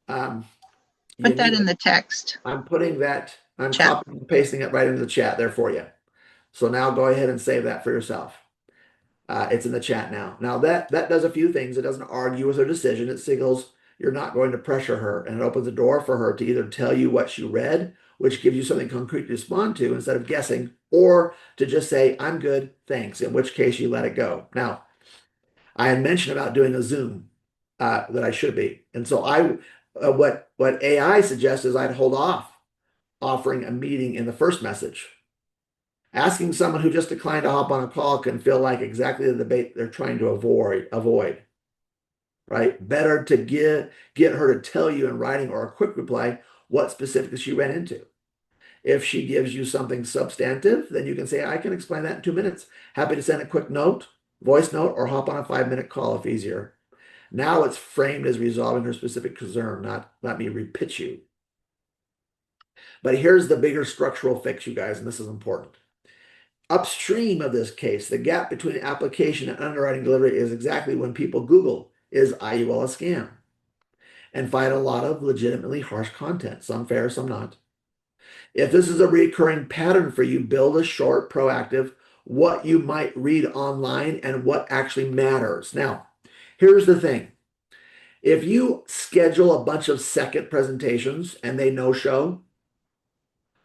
Put that in the text I'm chat. copying and pasting it right into the chat there for you. So now go ahead and save that for yourself. It's in the chat now. Now that does a few things. It doesn't argue with her decision. It signals you're not going to pressure her, and it opens the door for her to either tell you what she read, which gives you something concrete to respond to instead of guessing, or to just say, I'm good, thanks, in which case you let it go. Now, I had mentioned about doing a Zoom that I should be. And so what AI suggests is I'd hold off offering a meeting in the first message. Asking someone who just declined to hop on a call can feel like exactly the debate they're trying to avoid, right? Better to get her to tell you in writing or a quick reply what specifically she ran into. If she gives you something substantive, then you can say, I can explain that in 2 minutes. Happy to send a quick note, voice note, or hop on a 5-minute call if easier. Now it's framed as resolving her specific concern, not let me repitch you. But here's the bigger structural fix, you guys, and this is important. Upstream of this case, the gap between application and underwriting delivery is exactly when people Google, is IUL a scam? And find a lot of legitimately harsh content, some fair, some not. If this is a recurring pattern for you, build a short, proactive, what you might read online and what actually matters. Now, here's the thing. If you schedule a bunch of second presentations and they no-show,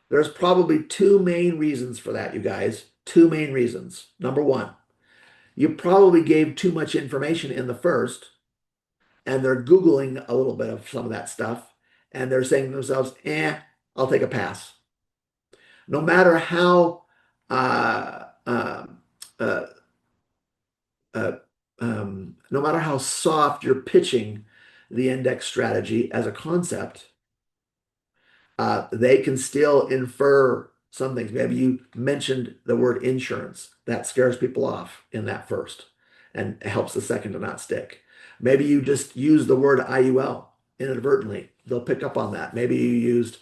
there's probably two main reasons for that, you guys. Two main reasons. Number one, you probably gave too much information in the first, and they're Googling a little bit of some of that stuff, and they're saying to themselves, I'll take a pass. No matter how uh, um, uh, uh, no matter how soft you're pitching the index strategy as a concept, they can still infer some things. Maybe you mentioned the word insurance. That scares people off in that first and helps the second to not stick. Maybe you just use the word IUL inadvertently. They'll pick up on that. Maybe you used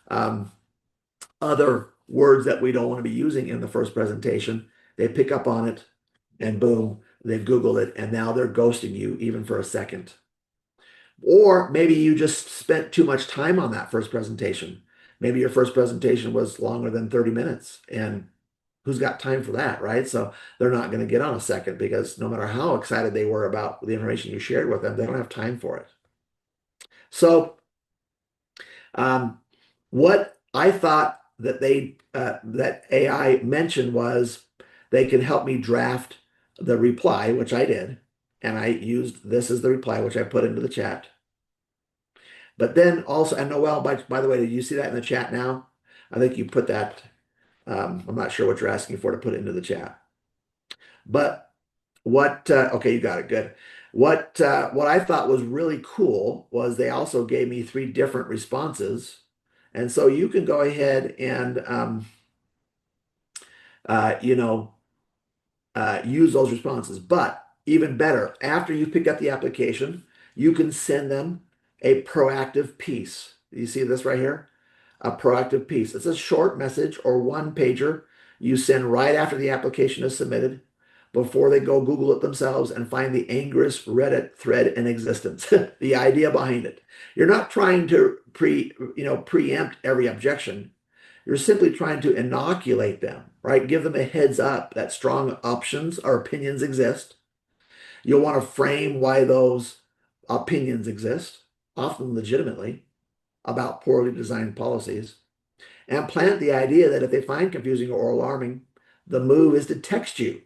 um, other words that we don't want to be using in the first presentation. They pick up on it and boom, they've Googled it and now they're ghosting you even for a second. Or maybe you just spent too much time on that first presentation. Maybe your first presentation was longer than 30 minutes and who's got time for that, right? So they're not going to get on a second because no matter how excited they were about the information you shared with them, they don't have time for it. So what I thought that that AI mentioned was they can help me draft the reply, which I did, and I used this as the reply, which I put into the chat. But then also, and Noel, by the way, did you see that in the chat now? I think you put that. I'm not sure what you're asking for to put it into the chat. But okay, you got it. Good. What I thought was really cool was they also gave me 3 different responses. And so you can go ahead and, you know, use those responses. But even better, after you pick up the application, you can send them a proactive piece. You see this right here? A proactive piece. It's a short message or one pager you send right after the application is submitted before they go Google it themselves and find the angriest Reddit thread in existence. The idea behind it. You're not trying to preempt every objection. You're simply trying to inoculate them, right? Give them a heads up that strong options or opinions exist. You'll want to frame why those opinions exist, often legitimately, about poorly designed policies, and plant the idea that if they find confusing or alarming, the move is to text you,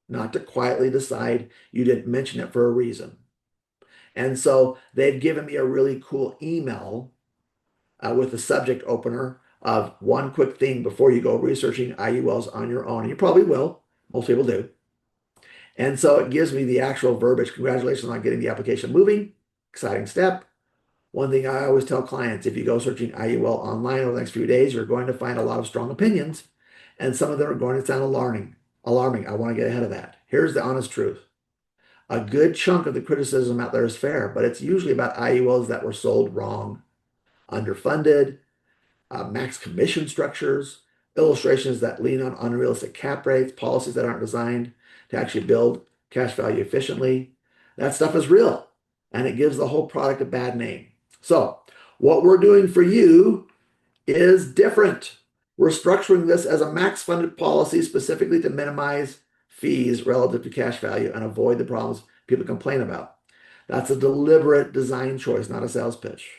not to quietly decide you didn't mention it for a reason. And so they've given me a really cool email with the subject opener of one quick thing before you go researching IULs on your own. And you probably will. Most people do. And so it gives me the actual verbiage. Congratulations on getting the application moving. Exciting step. One thing I always tell clients, if you go searching IUL online over the next few days, you're going to find a lot of strong opinions, and some of them are going to sound alarming. Alarming. I want to get ahead of that. Here's the honest truth. A good chunk of the criticism out there is fair, but it's usually about IULs that were sold wrong, underfunded, max commission structures, illustrations that lean on unrealistic cap rates, policies that aren't designed to actually build cash value efficiently. That stuff is real, and it gives the whole product a bad name. So what we're doing for you is different. We're structuring this as a max funded policy specifically to minimize fees relative to cash value and avoid the problems people complain about. That's a deliberate design choice, not a sales pitch.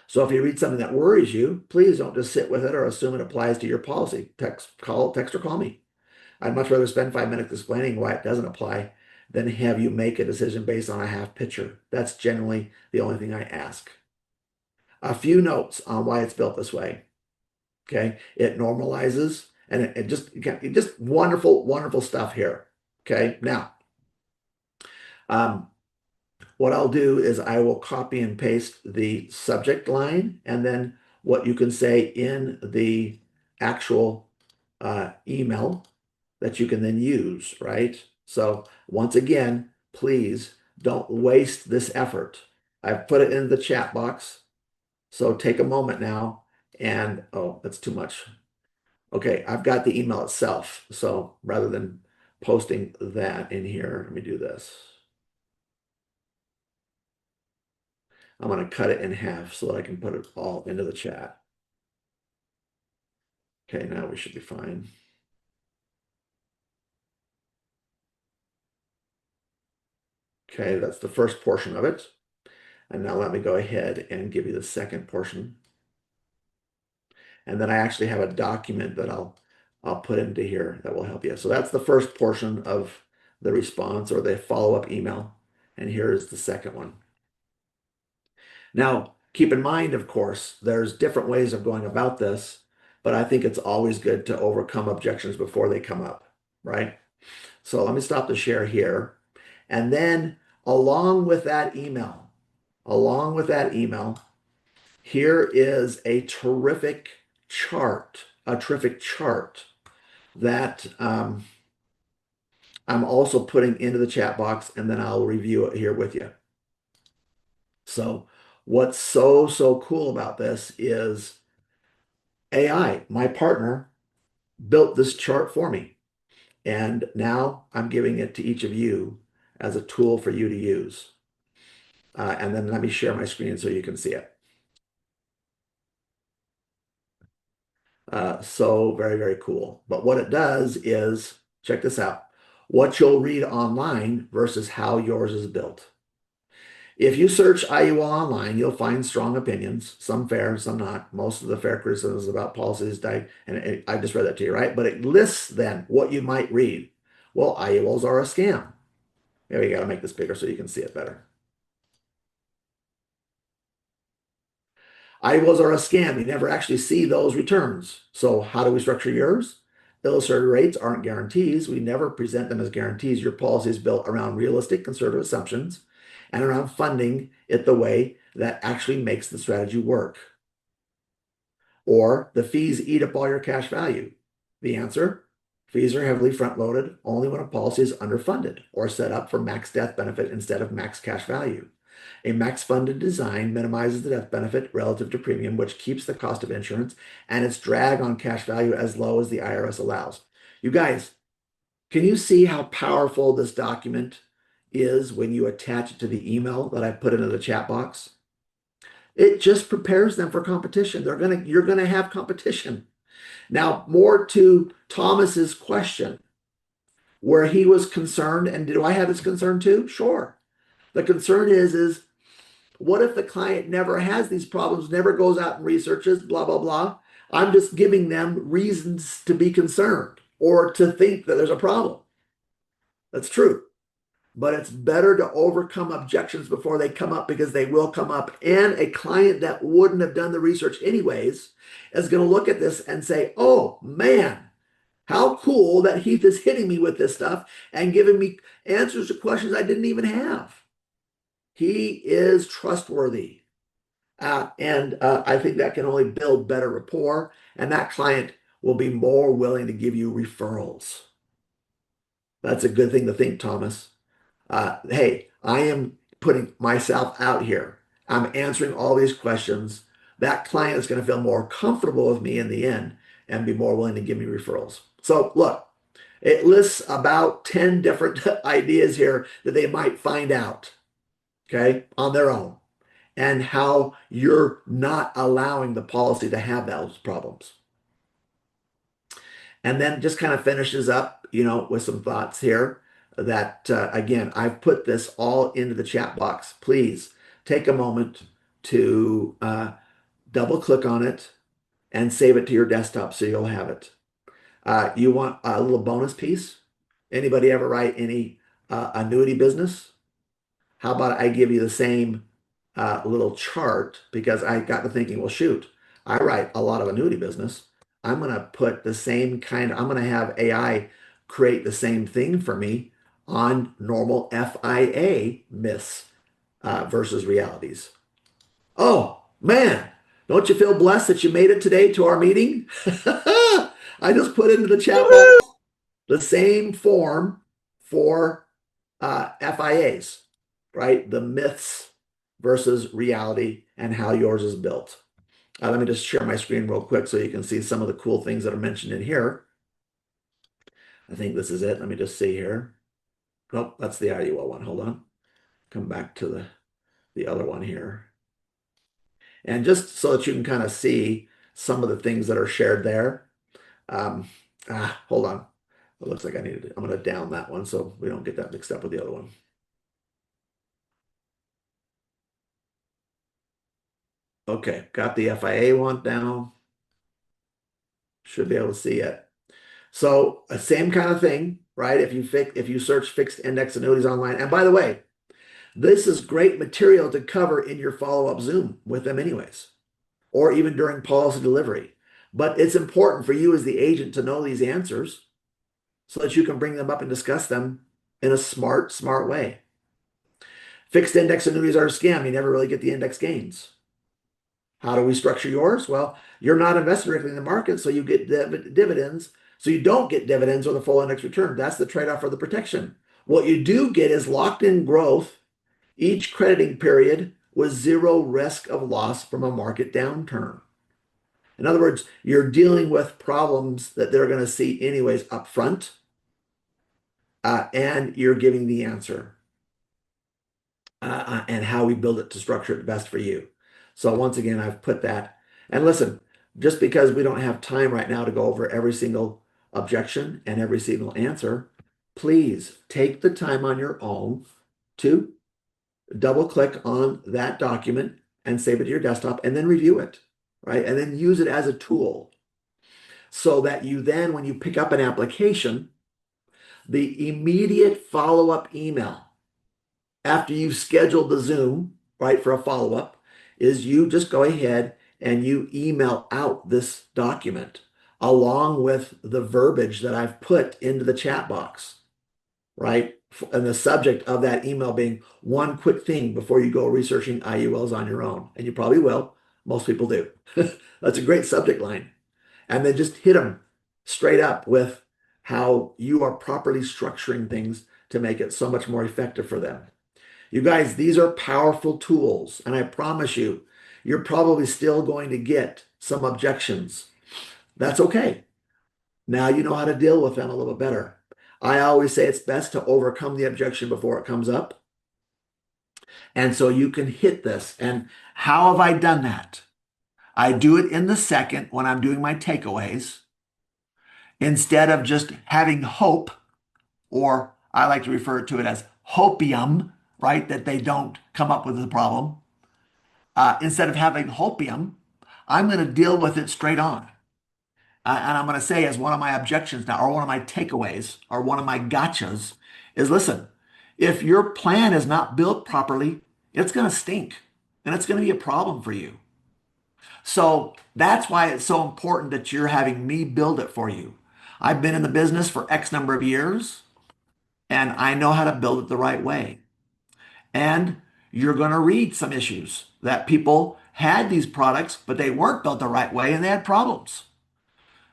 So if you read something that worries you, please don't just sit with it or assume it applies to your policy. Text or call me. I'd much rather spend 5 minutes explaining why it doesn't apply than have you make a decision based on a half picture. That's generally the only thing I ask. A few notes on why it's built this way. Okay, it normalizes and it just wonderful, wonderful stuff here. Okay, now what I'll do is I will copy and paste the subject line and then what you can say in the actual email that you can then use, right? So once again, please don't waste this effort. I've put it in the chat box. So take a moment now and, oh, that's too much. Okay, I've got the email itself. So rather than posting that in here, let me do this. I'm going to cut it in half so that I can put it all into the chat. Okay, now we should be fine. Okay, that's the first portion of it. And now let me go ahead and give you the second portion. And then I actually have a document that I'll I'll put into here that will help you. So that's the first portion of the response or the follow-up email. And here is the second one. Now, keep in mind, of course, there's different ways of going about this, but I think it's always good to overcome objections before they come up, right? So let me stop the share here. And then along with that email, here is a terrific chart, that I'm also putting into the chat box, and then I'll review it here with you. So what's so cool about this is AI, my partner, built this chart for me. And now I'm giving it to each of you as a tool for you to use. And then let me share my screen so you can see it. So very cool. But what it does is, check this out, what you'll read online versus how yours is built. If you search IUL online, you'll find strong opinions, some fair, some not. Most of the fair criticisms about policies, and I just read that to you, right? But it lists then what you might read. Well, IULs are a scam. Maybe you got to make this bigger so you can see it better. IULs are a scam. You never actually see those returns. So how do we structure yours? Illustrated rates aren't guarantees. We never present them as guarantees. Your policy is built around realistic conservative assumptions and around funding it the way that actually makes the strategy work. Or the fees eat up all your cash value. The answer, fees are heavily front-loaded only when a policy is underfunded or set up for max death benefit instead of max cash value. A max funded design minimizes the death benefit relative to premium, which keeps the cost of insurance and its drag on cash value as low as the IRS allows. You guys, can you see how powerful this document is when you attach it to the email that I put into the chat box? It just prepares them for competition. You're gonna have competition. Now, more to Thomas's question, where he was concerned, and do I have this concern too? Sure. The concern is what if the client never has these problems, never goes out and researches, blah, blah, blah. I'm just giving them reasons to be concerned or to think that there's a problem. That's true. But it's better to overcome objections before they come up, because they will come up. And a client that wouldn't have done the research anyways is going to look at this and say, oh man, how cool that Heath is hitting me with this stuff and giving me answers to questions I didn't even have. He is trustworthy. And I think that can only build better rapport, and that client will be more willing to give you referrals. That's a good thing to think, Thomas. Hey, I am putting myself out here. I'm answering all these questions. That client is going to feel more comfortable with me in the end and be more willing to give me referrals. So look, it lists about 10 different ideas here that they might find out, okay, on their own, and how you're not allowing the policy to have those problems. And then just kind of finishes up, with some thoughts here that, again, I've put this all into the chat box. Please take a moment to double click on it and save it to your desktop so you'll have it. You want a little bonus piece? Anybody ever write any annuity business? How about I give you the same little chart, because I got to thinking, well, shoot, I write a lot of annuity business. I'm going to put the same I'm going to have AI create the same thing for me on normal FIA myths versus realities. Oh, man, don't you feel blessed that you made it today to our meeting? I just put into the chat box the same form for FIAs, right? The myths versus reality and how yours is built. Let me just share my screen real quick so you can see some of the cool things that are mentioned in here. I think this is it. Let me just see here. Oh, that's the IUL one. Hold on. Come back to the other one here. And just so that you can kind of see some of the things that are shared there. Hold on. It looks like I'm going to down that one so we don't get that mixed up with the other one. Okay, got the FIA one down. Should be able to see it. So same kind of thing, right? If you search fixed index annuities online, and by the way, this is great material to cover in your follow-up Zoom with them anyways, or even during policy delivery. But it's important for you as the agent to know these answers so that you can bring them up and discuss them in a smart way. Fixed index annuities are a scam. You never really get the index gains. How do we structure yours? Well, you're not invested directly in the market, so you get dividends. So you don't get dividends or the full index return. That's the trade-off for the protection. What you do get is locked-in growth each crediting period with zero risk of loss from a market downturn. In other words, you're dealing with problems that they're going to see anyways up front, and you're giving the answer and how we build it to structure it best for you. So once again, I've put that. And listen, just because we don't have time right now to go over every single objection and every single answer, please take the time on your own to double click on that document and save it to your desktop and then review it, right? And then use it as a tool so that you then, when you pick up an application, the immediate follow-up email after you've scheduled the Zoom, right, for a follow-up, is you just go ahead and you email out this document along with the verbiage that I've put into the chat box, right? And the subject of that email being one quick thing before you go researching IULs on your own. And you probably will. Most people do. That's a great subject line. And then just hit them straight up with how you are properly structuring things to make it so much more effective for them. You guys, these are powerful tools, and I promise you, you're probably still going to get some objections. That's okay. Now you know how to deal with them a little bit better. I always say it's best to overcome the objection before it comes up. And so you can hit this. And how have I done that? I do it in the second when I'm doing my takeaways instead of just having hope, or I like to refer to it as hopium, right? That they don't come up with the problem. Instead of having hopium, I'm going to deal with it straight on. And I'm going to say as one of my objections now, or one of my takeaways, or one of my gotchas is listen, if your plan is not built properly, it's going to stink and it's going to be a problem for you. So that's why it's so important that you're having me build it for you. I've been in the business for X number of years and I know how to build it the right way. And you're going to read some issues that people had these products, but they weren't built the right way and they had problems.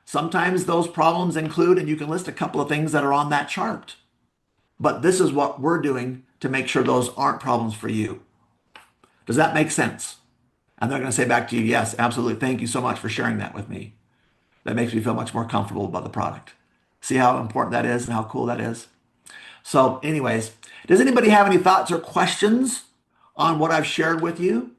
Sometimes those problems include, and you can list a couple of things that are on that chart. But this is what we're doing to make sure those aren't problems for you. Does that make sense? And they're going to say back to you, yes, absolutely. Thank you so much for sharing that with me. That makes me feel much more comfortable about the product. See how important that is and how cool that is? So anyways, does anybody have any thoughts or questions on what I've shared with you?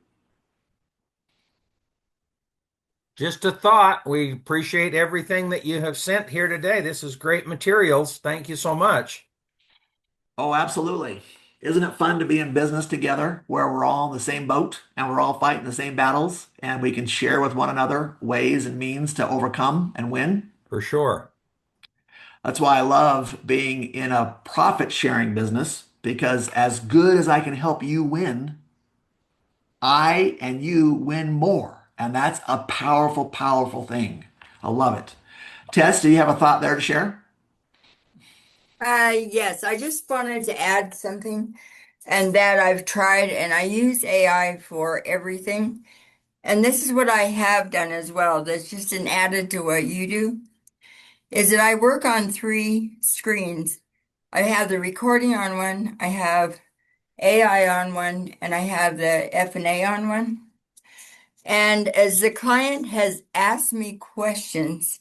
Just a thought. We appreciate everything that you have sent here today. This is great materials. Thank you so much. Oh, absolutely. Isn't it fun to be in business together where we're all in the same boat and we're all fighting the same battles and we can share with one another ways and means to overcome and win? For sure. That's why I love being in a profit sharing business because as good as I can help you win, I and you win more. And that's a powerful, powerful thing. I love it. Tess, do you have a thought there to share? Yes, I just wanted to add something and that I've tried and I use AI for everything. And this is what I have done as well. That's just an added to what you do, is that I work on three screens. I have the recording on one, I have AI on one, and I have the F&A on one. And as the client has asked me questions,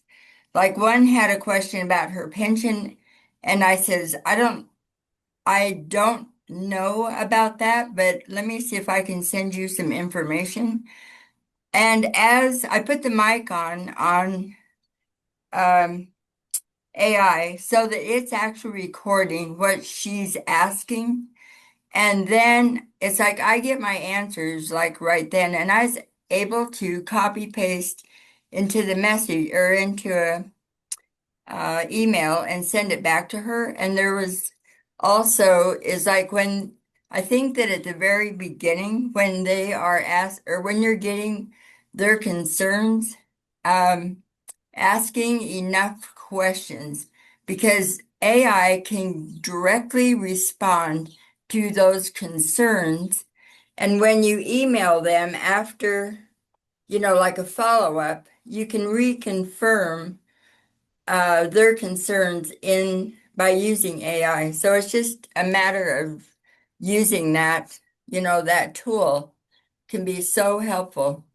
like one had a question about her pension, and I says, I don't know about that, but let me see if I can send you some information. And as I put the mic on AI so that it's actually recording what she's asking. And then it's like I get my answers like right then, and I was able to copy paste into the message or into email and send it back to her. And there was also is like when I think that at the very beginning, when they are asked or when you're getting their concerns, um, asking enough questions because AI can directly respond to those concerns. And when you email them after, like a follow-up, you can reconfirm their concerns in by using AI. So it's just a matter of using that, that tool can be so helpful.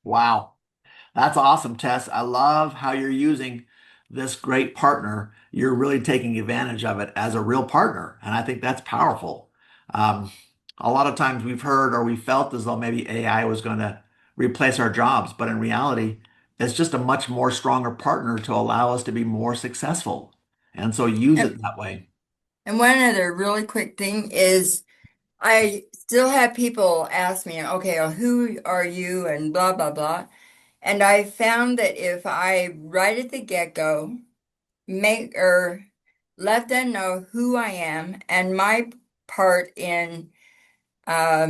Wow. That's awesome, Tess. I love how you're using this great partner. You're really taking advantage of it as a real partner. And I think that's powerful. Um, a lot of times we've heard or we felt as though maybe AI was going to replace our jobs, but in reality, it's just a much more stronger partner to allow us to be more successful. And so use And, it that way. and one other really quick thing is I still have people ask me, okay, well, who are you and blah, blah, blah. And I found that if I right at the get-go make or let them know who I am and my part in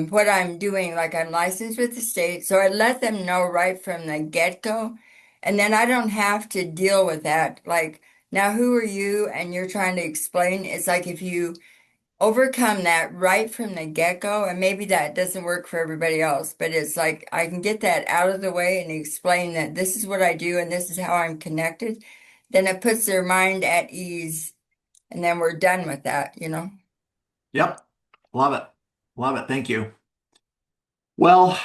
what I'm doing, like I'm licensed with the state, so I let them know right from the get-go, and then I don't have to deal with that. Like, now who are you? And you're trying to explain. It's like if you overcome that right from the get-go, and maybe that doesn't work for everybody else, but it's like I can get that out of the way and explain that this is what I do and this is how I'm connected, then it puts their mind at ease, and then we're done with that. Yep. Love it. Love it. Thank you. Well,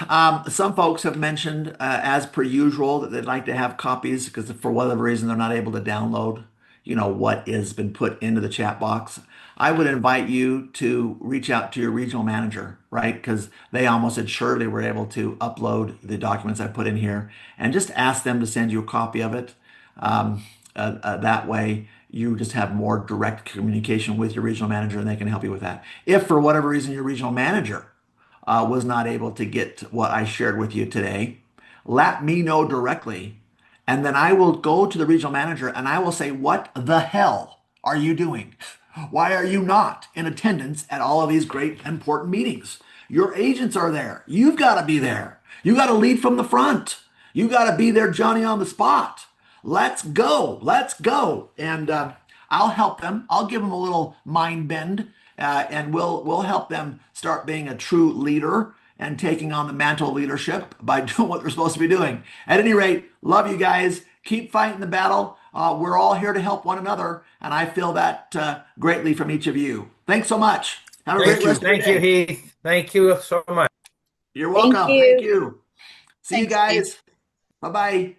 some folks have mentioned, as per usual, that they'd like to have copies because for whatever reason they're not able to download, what has been put into the chat box. I would invite you to reach out to your regional manager, right? Because they almost assuredly were able to upload the documents I put in here, and just ask them to send you a copy of it. Um, that way, you just have more direct communication with your regional manager, and they can help you with that. If for whatever reason your regional manager was not able to get what I shared with you today, let me know directly. And then I will go to the regional manager and I will say, what the hell are you doing? Why are you not in attendance at all of these great important meetings? Your agents are there. You've got to be there. You got to lead from the front. You got to be there, Johnny on the spot. Let's go. Let's go. And I'll help them. I'll give them a little mind bend, and we'll help them start being a true leader and taking on the mantle of leadership by doing what they're supposed to be doing. At any rate, love you guys. Keep fighting the battle. We're all here to help one another, and I feel that greatly from each of you. Thanks so much. Have a great rest of your Thank you, day. Heath. Thank you so much. You're Thank welcome. Thank you. you. See you Thanks, Steve. guys. Bye bye.